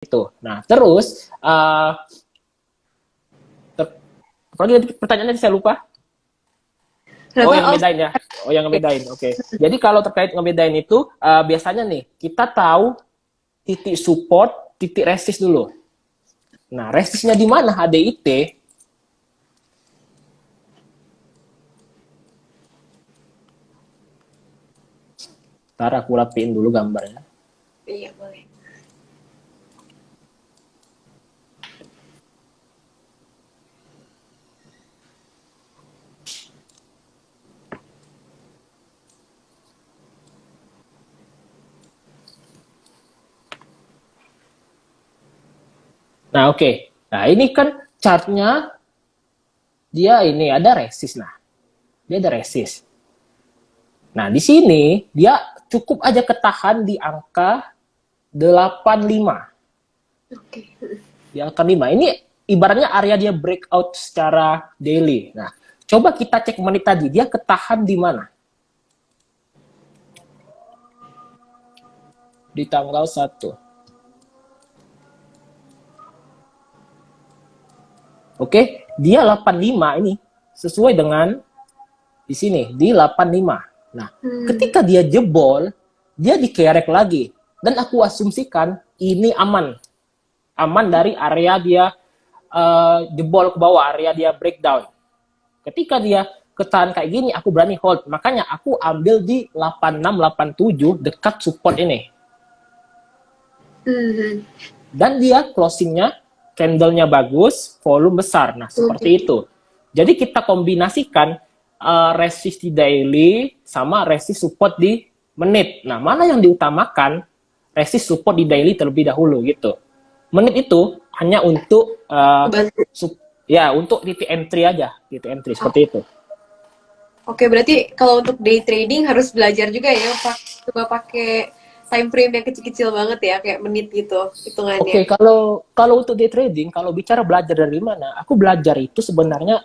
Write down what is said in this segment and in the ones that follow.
itu. Nah, terus apalagi pertanyaannya saya lupa. Oh, yang ngebedain ya. Oh, yang ngebedain. Oke. Jadi kalau terkait ngebedain itu biasanya nih kita tahu titik support, titik resist dulu. Nah, resistnya di mana HDIT? Ntar aku rapiin dulu gambarnya. Iya, boleh. Nah, oke. Nah, ini kan chartnya dia ini ada resist. Nah, dia ada resist. Nah, di sini dia cukup aja ketahan di angka 85. Oke. Di angka 5. Ini ibaratnya area dia breakout secara daily. Nah, coba kita cek menit tadi. Dia ketahan di mana? Di tanggal 1. Oke, dia 85 ini sesuai dengan di sini di 85. Nah, ketika dia jebol, dia dikerek lagi dan aku asumsikan ini aman. Aman dari area dia jebol ke bawah, area dia breakdown. Ketika dia ketahan kayak gini, aku berani hold. Makanya aku ambil di 8687 dekat support ini. Dan dia closingnya candlenya bagus, volume besar. Nah, seperti itu. Jadi kita kombinasikan resist di daily sama resist support di menit. Nah, mana yang diutamakan? Resist support di daily terlebih dahulu gitu. Menit itu hanya untuk ya untuk titik entry aja, titik entry seperti itu. Oke, berarti kalau untuk day trading harus belajar juga ya, Pak. Coba pakai time frame yang kecil-kecil banget ya, kayak menit gitu hitungannya. Oke, kalau untuk day trading, kalau bicara belajar dari mana, aku belajar itu sebenarnya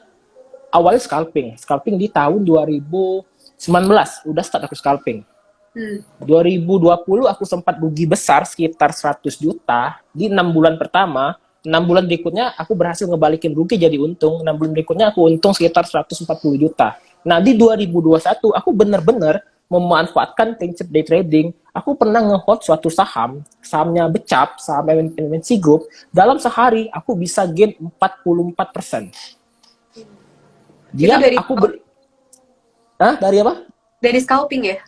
awalnya scalping. Scalping di tahun 2019 udah start aku scalping. 2020 aku sempat rugi besar sekitar 100 juta di 6 bulan pertama. 6 bulan berikutnya aku berhasil ngebalikin rugi jadi untung. 6 bulan berikutnya aku untung sekitar 140 juta. Nah, di 2021 aku benar-benar memanfaatkan prinsip day trading. Aku pernah nge-hold suatu saham, sahamnya Becap, saham MNC Group. Dalam sehari aku bisa gain 44%. Itu Dia dari aku dari apa? dari scalping ya?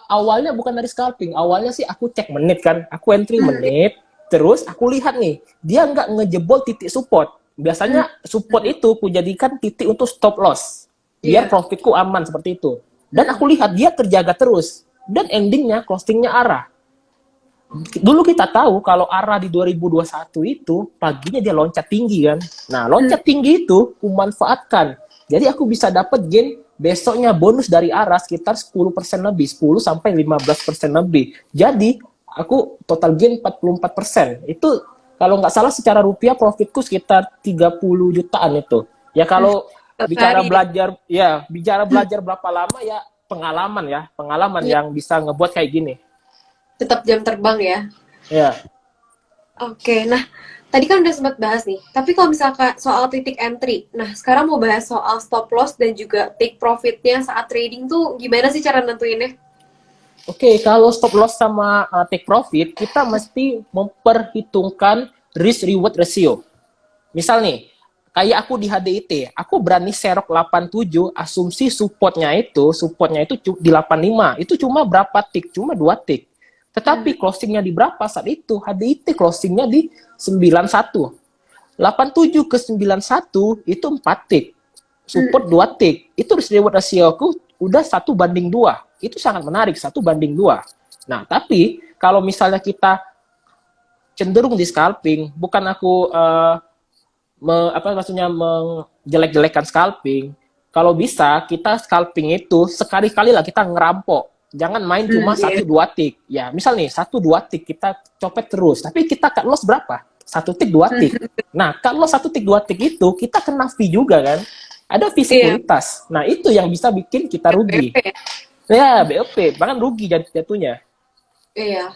Awalnya bukan dari scalping, awalnya sih aku cek menit kan, aku entry menit, terus aku lihat nih, dia nggak ngejebol titik support. Biasanya support itu aku jadikan titik untuk stop loss, biar Iya. profitku aman seperti itu. Dan aku lihat dia terjaga terus, dan endingnya closingnya arah. Dulu kita tahu kalau arah di 2021 itu paginya dia loncat tinggi kan. Nah, loncat tinggi itu aku manfaatkan. Jadi aku bisa dapat gain besoknya bonus dari arah sekitar 10% lebih, 10 sampai 15% lebih. Jadi aku total gain 44%. Itu kalau nggak salah secara rupiah profitku sekitar 30 jutaan itu. Ya kalau bicara Sehari. belajar bicara belajar berapa lama ya pengalaman Iya, yang bisa ngebuat kayak gini. tetap jam terbang ya. Ya. Oke, nah tadi kan udah sempat bahas nih. Tapi kalau misalkan soal titik entry, nah sekarang mau bahas soal stop loss dan juga take profitnya saat trading tuh gimana sih cara nentuinnya? Oke, kalau stop loss sama take profit, kita mesti memperhitungkan risk reward ratio. Misal nih, kayak aku di HDIT, aku berani serok 87, asumsi supportnya itu di 85. Itu cuma berapa tick? Cuma 2 tick. Tetapi closingnya di berapa saat itu? HDIT closingnya di 91. 87 ke 91 itu 4 tick. Support 2 tick. Itu risk reward ratio aku udah 1:2. Itu sangat menarik, 1:2. Nah, tapi kalau misalnya kita cenderung di scalping, bukan aku maksudnya menjelek-jelekan scalping. Kalau bisa kita scalping itu sekali-kali lah kita ngerampok. Jangan main cuma Iya. 1-2 tick. Ya, misal nih 1-2 tick kita copet terus, tapi kita cut loss berapa? 1 tick 2 tick. Nah, kalau 1 tick 2 tick itu kita kena fee juga kan? Ada fee Iya, sekuritas. Nah, itu yang bisa bikin kita rugi. BOP ya. Ya, BOP, bahkan rugi jatuhnya. Iya.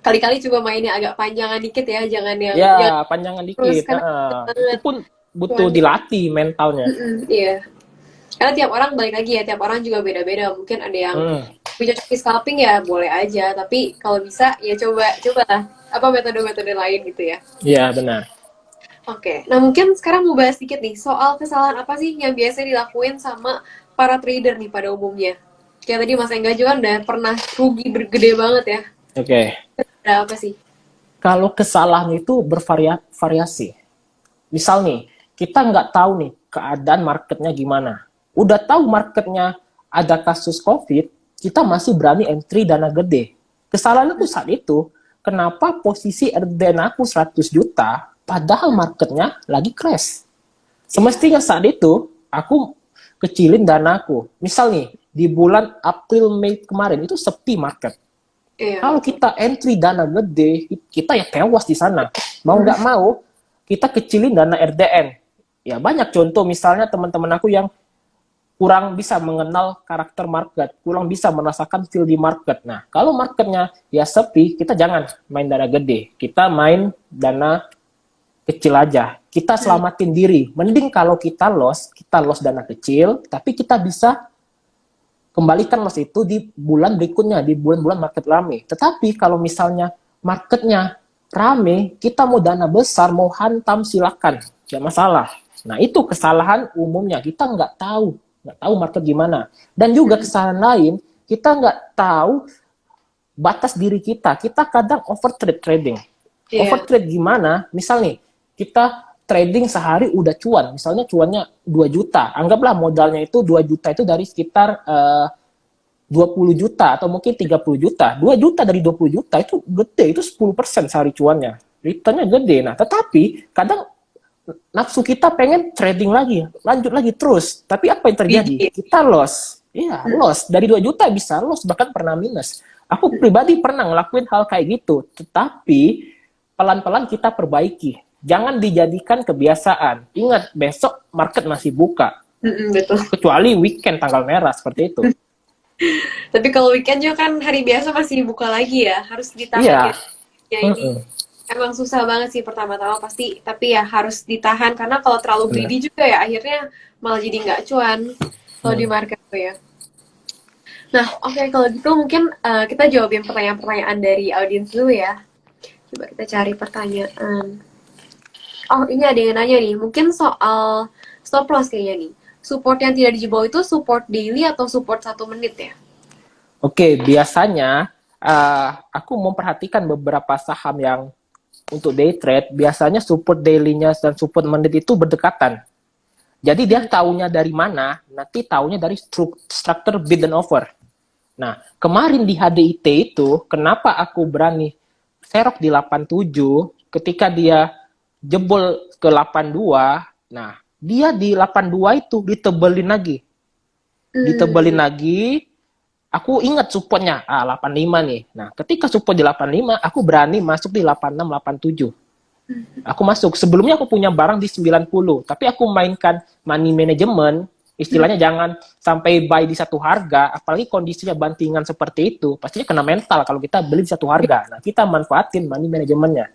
kali-kali coba mainnya agak panjangan dikit ya, jangan yang jangan Ya, panjangan terus dikit. karena cepet Itu banget pun butuh cuan. dilatih mentalnya. Iya. Karena tiap orang balik lagi ya, tiap orang juga beda-beda. Mungkin ada yang Hmm, cocok di scalping ya boleh aja, tapi kalau bisa ya coba lah apa metode-metode lain gitu ya. iya benar. Oke, nah mungkin sekarang mau bahas sedikit nih soal kesalahan apa sih yang biasanya dilakuin sama para trader nih pada umumnya. Kayak tadi Mas Engga juga kan udah pernah rugi bergede banget ya. Oke. Ada apa sih? Kalau kesalahan itu bervariasi. Misal nih, kita nggak tahu nih keadaan marketnya gimana. Udah tahu marketnya ada kasus COVID, kita masih berani entry dana gede. Kesalahan itu saat itu, kenapa posisi RDN aku 100 juta, padahal marketnya lagi crash. Semestinya saat itu, aku kecilin danaku. Misal nih, di bulan April, Mei kemarin, itu sepi market. Iya, Kalau betul. kita entry dana gede, kita ya tewas di sana. Mau nggak mau, kita kecilin dana RDN. Ya banyak contoh, misalnya teman-teman aku yang kurang bisa mengenal karakter market, kurang bisa merasakan feel di market. Nah, kalau marketnya ya sepi, kita jangan main dana gede. Kita main dana kecil aja. Kita selamatin diri. Mending kalau kita loss dana kecil, tapi kita bisa kembalikan loss itu di bulan berikutnya, di bulan-bulan market rame. Tetapi kalau misalnya marketnya rame, kita mau dana besar, mau hantam, silakan. Tidak masalah. Nah, itu kesalahan umumnya. Kita nggak tahu market gimana. Dan juga kesalahan lain, kita nggak tahu batas diri kita. Kita kadang overtrade trading. Iya. Overtrade gimana? Misal nih, kita trading sehari udah cuan, misalnya cuannya 2 juta. Anggaplah modalnya itu 2 juta itu dari sekitar 20 juta atau mungkin 30 juta. 2 juta dari 20 juta itu gede, itu 10% sehari cuannya. Returnnya gede. Nah, tetapi kadang nafsu kita pengen trading lagi, lanjut lagi terus. Tapi apa yang terjadi? Biji. Kita loss. Iya, loss. Dari 2 juta bisa loss, bahkan pernah minus. Aku pribadi pernah ngelakuin hal kayak gitu. Tetapi pelan-pelan kita perbaiki. Jangan dijadikan kebiasaan. Ingat, besok market masih buka. Betul. Kecuali weekend tanggal merah, seperti itu. Tapi kalau weekend juga kan hari biasa masih buka lagi ya, harus ditahan Iya. ya. Ya ini emang susah banget sih pertama-tama pasti, tapi ya harus ditahan karena kalau terlalu Benar. greedy juga ya akhirnya malah jadi nggak cuan kalau di market tuh ya. Nah, oke kalau gitu mungkin kita jawabin pertanyaan-pertanyaan dari audiens dulu ya. Coba kita cari pertanyaan. Oh, ini ada yang nanya nih, mungkin soal stop loss kayaknya nih. Support yang tidak dijebol itu support daily atau support 1 menit ya? Oke, biasanya aku memperhatikan beberapa saham yang untuk day trade, biasanya support daily-nya dan support menit itu berdekatan. Jadi dia taunya dari mana, nanti taunya dari structure bid and offer. Nah, kemarin di HDIT itu, kenapa aku berani serok di 87, ketika dia jebol ke 82, nah, dia di 82 itu ditebelin lagi. Ditebelin lagi, aku ingat supportnya, 85 nih. Nah, ketika support di 85, aku berani masuk di 86, 87. Aku masuk. Sebelumnya aku punya barang di 90, tapi aku mainkan money management, istilahnya jangan sampai buy di satu harga, apalagi kondisinya bantingan seperti itu, pastinya kena mental kalau kita beli di satu harga. Nah, kita manfaatin money managementnya.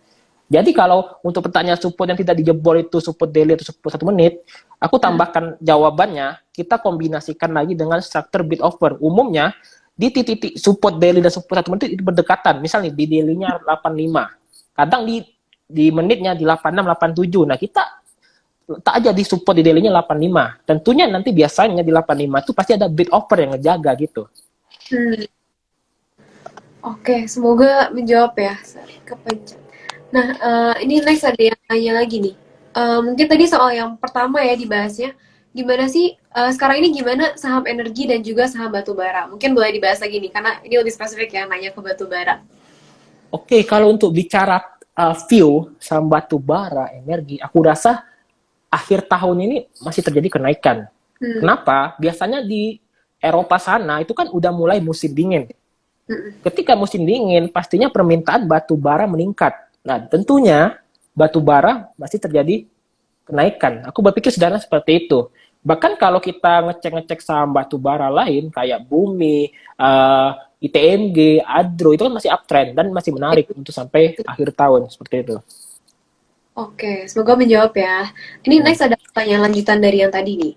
Jadi kalau untuk pertanyaan support yang tidak dijebol itu support daily atau support 1 menit, aku tambahkan jawabannya, kita kombinasikan lagi dengan structure bid offer. Umumnya, di titik support daily dan support 1 menit itu berdekatan. Misalnya di daily-nya 85. Kadang di menitnya di 86, 87. Nah, kita letak aja di support di daily-nya 85. Tentunya nanti biasanya di 85 itu pasti ada bid offer yang ngejaga gitu. Oke, semoga menjawab ya. Sorry, kepencet. Nah, ini next ada yang nanya lagi nih. Mungkin tadi soal yang pertama ya dibahasnya. Gimana sih sekarang ini gimana saham energi dan juga saham batu bara? Mungkin boleh dibahas lagi nih karena ini lebih spesifik ya nanya ke batu bara. Oke, kalau untuk bicara view saham batu bara, energi, aku rasa akhir tahun ini masih terjadi kenaikan. Kenapa? Biasanya di Eropa sana itu kan udah mulai musim dingin. Ketika musim dingin, pastinya permintaan batu bara meningkat. Nah, tentunya batu bara masih terjadi kenaikan. Aku berpikir sederhana seperti itu. Bahkan kalau kita ngecek-ngecek saham batu bara lain, kayak Bumi, ITMG, Adro itu kan masih uptrend dan masih menarik untuk sampai akhir tahun seperti itu. Oke, semoga menjawab ya. Ini Hmm. next ada pertanyaan lanjutan dari yang tadi nih.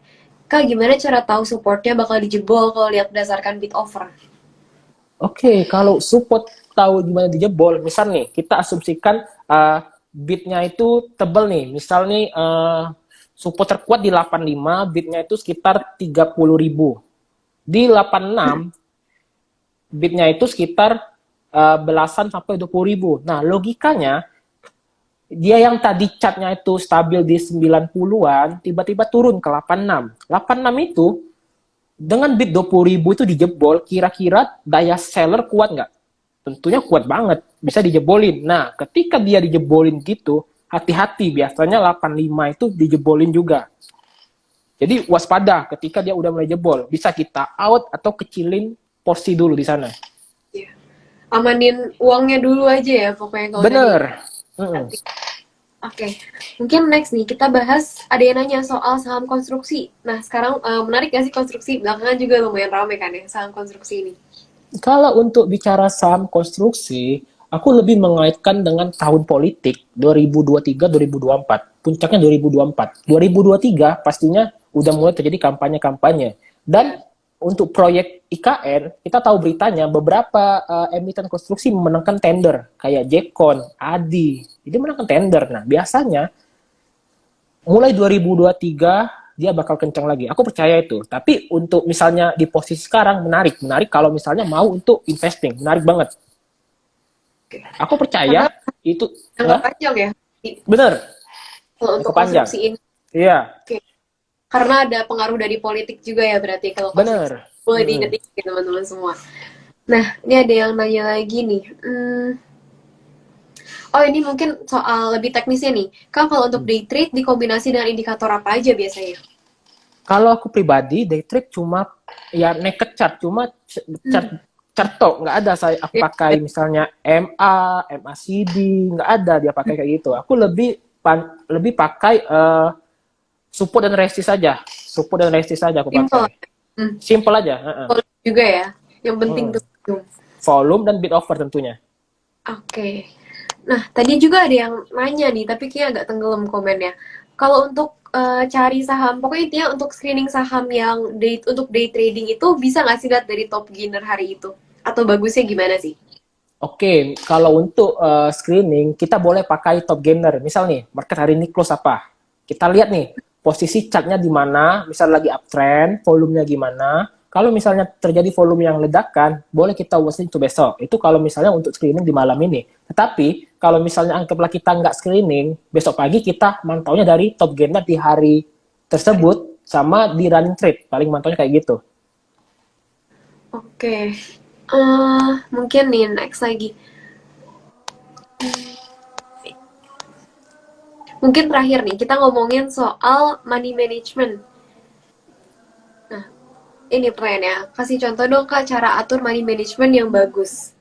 Kak, gimana cara tahu supportnya bakal dijebol kalau lihat berdasarkan bid offer? Oke, kalau support tahu gimana dijebol, misal nih kita asumsikan bidnya itu tebel nih, misal nih support terkuat di 85, bidnya itu sekitar 30.000. Di 86, bidnya itu sekitar belasan sampai 20.000. Nah, logikanya dia yang tadi chartnya itu stabil di 90-an, tiba-tiba turun ke 86. 86 itu dengan bid 20.000 itu dijebol, kira-kira daya seller kuat nggak? Tentunya kuat banget, bisa dijebolin. Nah, ketika dia dijebolin gitu, hati-hati, biasanya 85 itu dijebolin juga. Jadi waspada ketika dia udah mulai jebol, bisa kita out atau kecilin porsi dulu di sana. Iya. Amanin uangnya dulu aja ya, pokoknya kalau udah di. Bener. Mm-mm. Oke, mungkin next nih kita bahas ada yang nanya soal saham konstruksi. Nah, sekarang menarik gak sih konstruksi? Belakangan juga lumayan ramai kan ya saham konstruksi ini. Kalau untuk bicara saham konstruksi, aku lebih mengaitkan dengan tahun politik 2023-2024. Puncaknya 2024. 2023 pastinya udah mulai terjadi kampanye-kampanye. Dan untuk proyek IKN, kita tahu beritanya beberapa emiten konstruksi memenangkan tender kayak Jekon, Adi. Jadi menangkan tender. Nah, biasanya mulai 2023 dia bakal kencang lagi. Aku percaya itu. Tapi untuk misalnya di posisi sekarang menarik, menarik kalau misalnya mau untuk investing, menarik banget. Oke. Aku Karena percaya itu jangka panjang ya, bener, kalau untuk jangka panjang. konstruksi ini. Iya, Oke. Karena ada pengaruh dari politik juga ya berarti kalau konstruksi. bener. Boleh Mm-mm. diinget-inget teman-teman semua. Nah, ini ada yang nanya lagi nih. Oh, ini mungkin soal lebih teknisnya nih. Kang, kalau untuk day trade dikombinasi dengan indikator apa aja biasanya? Kalau aku pribadi day trade cuma ya naked chart, cuma chart Hmm. chart tok, nggak ada saya aku Ya, pakai misalnya MA, MACD, nggak ada dia pakai kayak gitu. Aku lebih pakai support dan resist saja. Support dan resist saja aku simple. pakai. Simple aja. Volume juga ya. Yang penting Hmm. tuh volume. Volume dan bid offer tentunya. Oke. Nah, tadi juga ada yang nanya nih, tapi kayaknya agak tenggelam komennya. Kalau untuk cari saham, pokoknya intinya untuk screening saham yang untuk day trading itu bisa nggak sih lihat dari top gainer hari itu? Atau bagusnya gimana sih? Oke, kalau untuk screening kita boleh pakai top gainer. Misal nih, market hari ini close apa? Kita lihat nih, posisi chartnya di mana, misal lagi uptrend, volumenya gimana. Kalau misalnya terjadi volume yang ledakan, boleh kita watching to besok. Itu kalau misalnya untuk screening di malam ini. Tetapi kalau misalnya anggaplah kita nggak screening, besok pagi kita mantaunya dari top gainer di hari tersebut sama di running trade. Paling mantaunya kayak gitu. Oke. Mungkin nih next lagi. Mungkin terakhir nih, kita ngomongin soal money management. Nah, ini pertanyaannya. Kasih contoh dong Kak, cara atur money management yang bagus.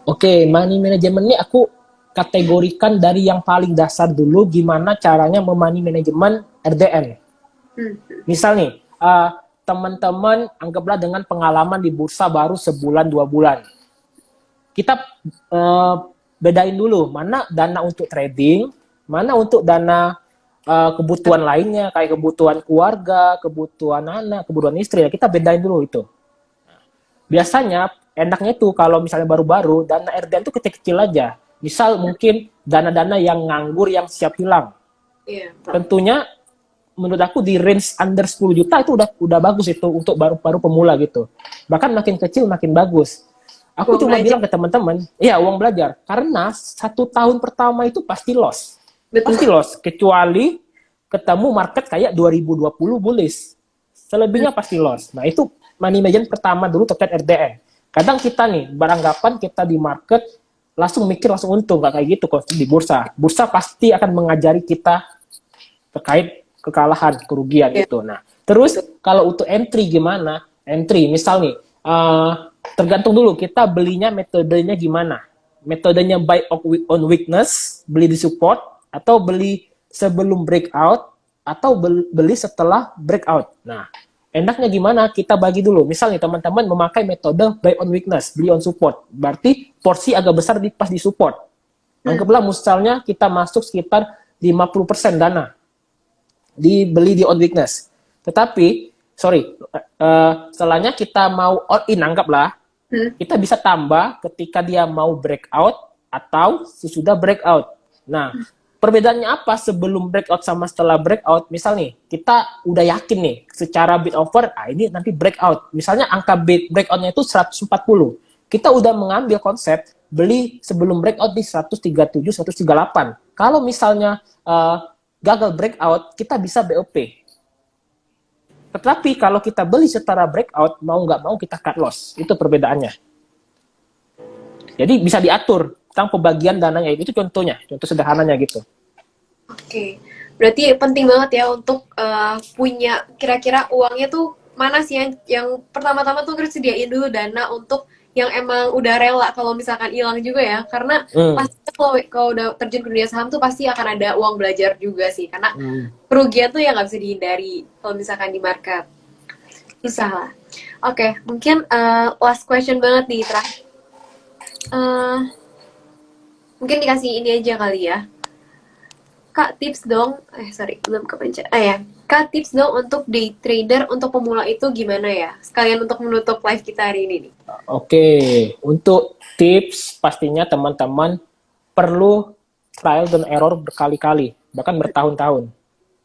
Oke, money management ini aku kategorikan dari yang paling dasar dulu gimana caranya memoney management RDN. Hmm. Misal nih, teman-teman anggaplah dengan pengalaman di bursa baru sebulan 2 bulan. Kita bedain dulu mana dana untuk trading, mana untuk dana kebutuhan lainnya kayak kebutuhan keluarga, kebutuhan anak, kebutuhan istri. Ya, kita bedain dulu itu. Biasanya enaknya tuh kalau misalnya baru-baru dana RDN tuh kecil-kecil aja. Misal mungkin dana-dana yang nganggur yang siap hilang. Iya. Tentunya menurut aku di range under 10 juta itu udah bagus itu untuk baru-baru pemula gitu. Bahkan makin kecil makin bagus. Aku Uang cuma belajar. bilang ke teman-teman, iya uang belajar. Karena 1 tahun pertama itu pasti loss. Betul. Pasti loss. Kecuali ketemu market kayak 2020 bullish. Selebihnya pasti loss. Nah itu money management pertama dulu terkait RDN. Kadang kita nih beranggapan kita di market langsung mikir langsung untung, nggak kayak gitu kok di bursa. Bursa pasti akan mengajari kita terkait kekalahan, kerugian Ya. itu. Nah, terus kalau untuk entry gimana? Entry, misal nih, tergantung dulu kita belinya metodenya gimana. Metodenya buy on weakness, beli di support, atau beli sebelum breakout, atau beli setelah breakout. Nah, Enaknya gimana? Kita bagi dulu. Misalnya teman-teman memakai metode buy on weakness, beli on support. Berarti porsi agak besar pas di support. Anggaplah misalnya kita masuk sekitar 50% dana dibeli di on weakness. Tetapi, setelahnya kita mau all in, anggaplah, kita bisa tambah ketika dia mau breakout atau sesudah breakout. Nah, perbedaannya apa sebelum breakout sama setelah breakout? Misal nih, kita udah yakin nih secara bid offer, ini nanti breakout. Misalnya angka breakoutnya itu 140. Kita udah mengambil konsep beli sebelum breakout di 137, 138. Kalau misalnya gagal breakout, kita bisa BOP. Tetapi kalau kita beli secara breakout, mau nggak mau kita cut loss. Itu perbedaannya. Jadi bisa diatur tentang pembagian dananya. Itu contohnya, contoh sederhananya gitu. Oke, berarti penting banget ya untuk punya kira-kira uangnya tuh mana sih yang pertama-tama tuh harus sediain dulu dana untuk yang emang udah rela kalau misalkan hilang juga ya, karena pasti kalau udah terjun ke dunia saham tuh pasti akan ada uang belajar juga sih, karena kerugian tuh ya nggak bisa dihindari kalau misalkan di market. Susah lah. Oke, mungkin last question banget nih terakhir. Mungkin dikasih ini aja kali ya. Kak, tips dong. Belum kepencet. Ya. Kak, tips dong untuk day trader untuk pemula itu gimana ya? Sekalian untuk menutup live kita hari ini nih. Oke, untuk tips pastinya teman-teman perlu trial dan error berkali-kali, bahkan bertahun-tahun.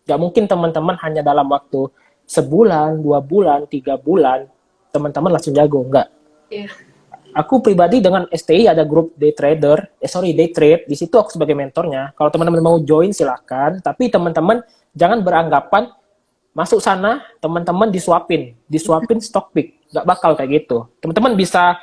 Gak mungkin teman-teman hanya dalam waktu sebulan, 2 bulan, 3 bulan, teman-teman langsung jago. Enggak. Yeah. Aku pribadi dengan STI ada grup day trader, day trade. Di situ aku sebagai mentornya. Kalau teman-teman mau join silahkan. Tapi teman-teman jangan beranggapan masuk sana teman-teman disuapin stock pick. Gak bakal kayak gitu. Teman-teman bisa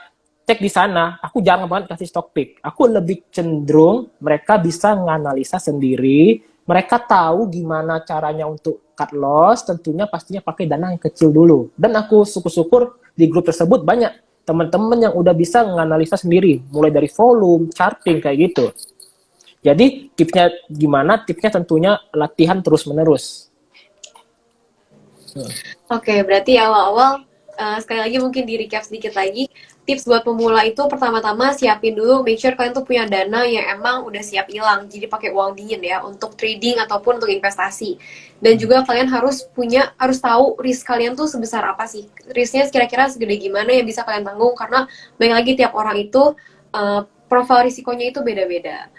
cek di sana. Aku jarang banget kasih stock pick. Aku lebih cenderung mereka bisa menganalisa sendiri. Mereka tahu gimana caranya untuk cut loss. Tentunya pastinya pakai dana yang kecil dulu. Dan aku syukur-syukur di grup tersebut banyak teman-teman yang udah bisa menganalisa sendiri, mulai dari volume, charting, kayak gitu. Jadi tipsnya gimana? Tipsnya tentunya latihan terus-menerus. Oke, berarti awal-awal sekali lagi mungkin di recap sedikit lagi, tips buat pemula itu pertama-tama siapin dulu, make sure kalian tuh punya dana yang emang udah siap hilang, jadi pakai uang dingin ya untuk trading ataupun untuk investasi. Dan juga kalian harus tahu risk kalian tuh sebesar apa sih, risknya kira-kira segede gimana yang bisa kalian tanggung, karena balik lagi tiap orang itu profil risikonya itu beda-beda.